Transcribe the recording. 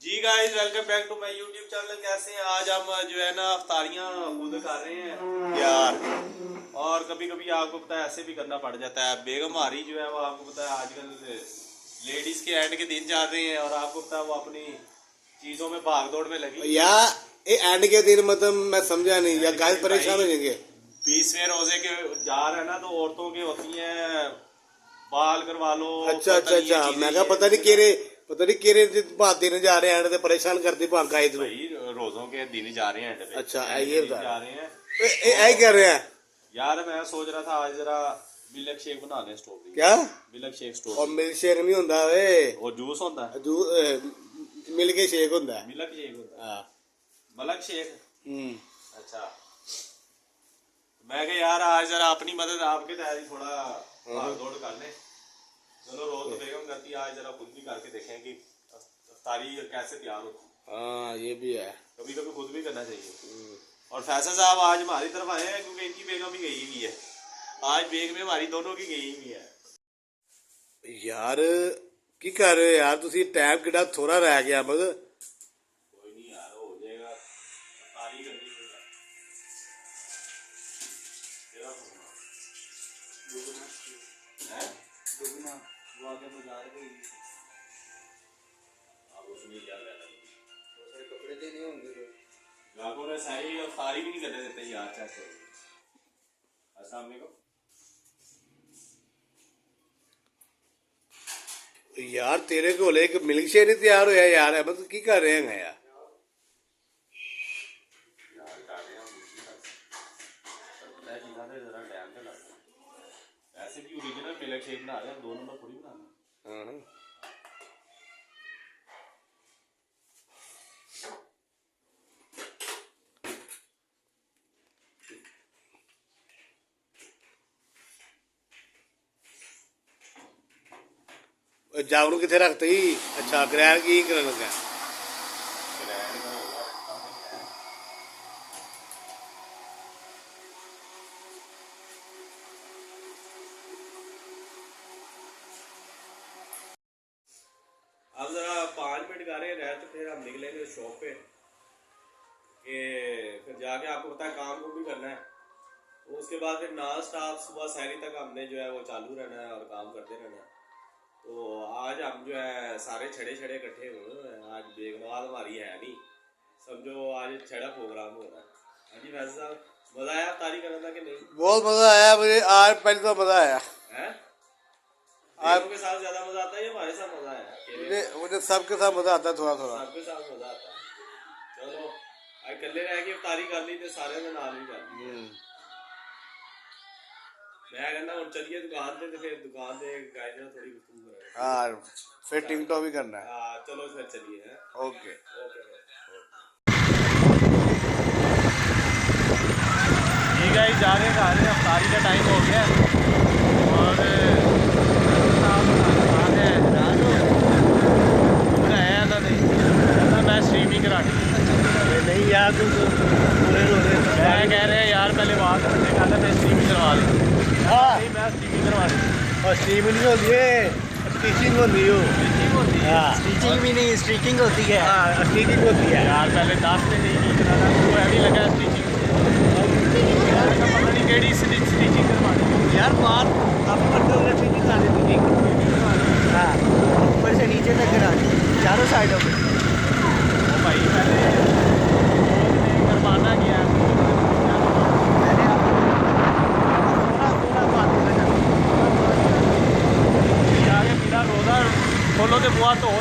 Ji guys, welcome back to my YouTube channel. कैसे हैं? आज हम जो है ना अफ्तारियां खुद कर रहे हैं यार। और कभी कभी आपको पता है ऐसे भी करना पड़ जाता है। बेगम हमारी जो है वो आपको पता है आजकल लेडीज के एंड के दिन जा रहे हैं और आपको पता है वो अपनी चीजों में भाग दौड़ में लगी या ये एंड के दिन मतलब मैं समझा नहीं या गाइस परेशान हो जाएंगे। 20वें रोजे के जा रहे हैं ना, तो औरतों की होती हैं बाल करवा लो। अच्छा अच्छा अच्छा, मैं कहा पता नहीं केरे बात देने जा रहे हैं एंड से परेशान करती भागा इधर। भाई रोजों के दिन ही जा रहे हैं एंड पे। अच्छा एंड ये के दिन बता जा रहे हैं यही कर रहे हैं यार। मैं सोच रहा था आज जरा मिल्क शेक बना लें स्ट्रॉबेरी। क्या? मिल्क शेक और स्ट्रॉबेरी मिल्क शेक नहीं होता वे, और जूस होता है। मिल्क शेक होता है। मिल्क शेक होता है। हाँ मलक शेक। अच्छा, मैं कहा यार आज जरा अपनी मदद आपके तहत ही थोड़ा भाग दौड़ कर लें। चलो रोज तो बेगम करती है, आज जरा खुद भी करके देखें कि अफ्तारी कैसे तैयार होती है। हाँ ये भी है, कभी कभी खुद भी करना चाहिए। और फैसल साहब आज हमारी तरफ आए हैं क्योंकि इनकी बेगम भी गई हुई है। आज बेगम हमारी दोनों की गई हुई है। यार की कर रहे हो यार तुसी? टाइम कितना थोड़ा रह गया मगर। कोई नहीं यार, हो जाएगा। अफ्तारी करनी है। तेरा फोन है? दुगना वो आगे बाजार गई। अब उसमें क्या कहना है? सारे कपड़े देने होंगे। ग्राहकों ने सारी अफ्तारी भी नहीं करने देते यार। चेक करो। अस्सलाम वालेकुम। यार तेरे को एक मिल्क शेक नहीं तैयार होया यार, मतलब की कर रहे हैं यार? यार कर रहे हैं हम। मैं चीज़ा तो जरा टाइम पे लगता है। ऐसे भी ओरिजिनल मिल्क शेक बना रहे हैं, 2 नंबर थोड़ी बनाना। हाँ जावरू कितने रखते ही? अच्छा ग्रैंड की करने लगा। अब जरा 5 मिनट गा रहे रहे तो फिर हम निकलेंगे शॉप पे कि फिर जाके आपको पता है काम को भी करना है। तो उसके बाद फिर नॉन स्टॉप सुबह सहरी तक हमने जो है वो चालू रहना है और काम करते रहना है। तो आज हम जो है सारे छड़े छड़े इकट्ठे हुए हैं। आज बेगमाल हमारी है नहीं, समझो आज छड़ा प्रोग्राम हो रहा है। हाँ जी वैसे साहब, मज़ा आया अफ्तारी करने का कि नहीं? बहुत मजा आया मुझे आज, पहले तो मजा आया है? आपके साथ ज्यादा मजा आता है या हमारे साथ मजा आया? मुझे सबके साथ मजा आता है थोड़ा थोड़ा। सबके साथ मजा आता है। चलो आज कल्ले रह के अफ्तारी कर ली तो सारे ने नाल भी कर ली। मैं कहना हूँ चलिए दुकान पे, तो फिर दुकान पे गाइस ने थोड़ी गुफ्तगू करेंगे। हाँ फिर टिंगटो भी करना है। हाँ चलो फिर चलिए। हैं ओके। ठीक है, जा रहे हैं अफ्तारी का टाइम हो गया और मैं स्ट्रीमिंग करानी नहीं यार तू मैं कह रहे हैं यार पहले बात करने का था, मैं स्ट्रीमिंग करवा ली। हाँ नहीं मैं स्ट्रीमिंग करवा ली। और स्ट्रीमिंग नहीं होती है, स्टिचिंग होती हो। स्टिचिंग भी नहीं, स्ट्रीकिंग होती है। हाँ स्टिचिंग होती है यार पहले 10 पे नहीं कराना, तो हैवी लगा स्टिचिंग। पता नहीं केड़ी स्टिचिंग करवानी यार बात काफी बड़े हो गए, स्टिचिंग आने दीजिए। हाँ, ऊपर से नीचे तक करानी, चारों साइडों पे। भाई पहले करवाना गया मैंने थोड़ा बात करना। आगे मेरा रोज़ा खोलो तो बुआ तो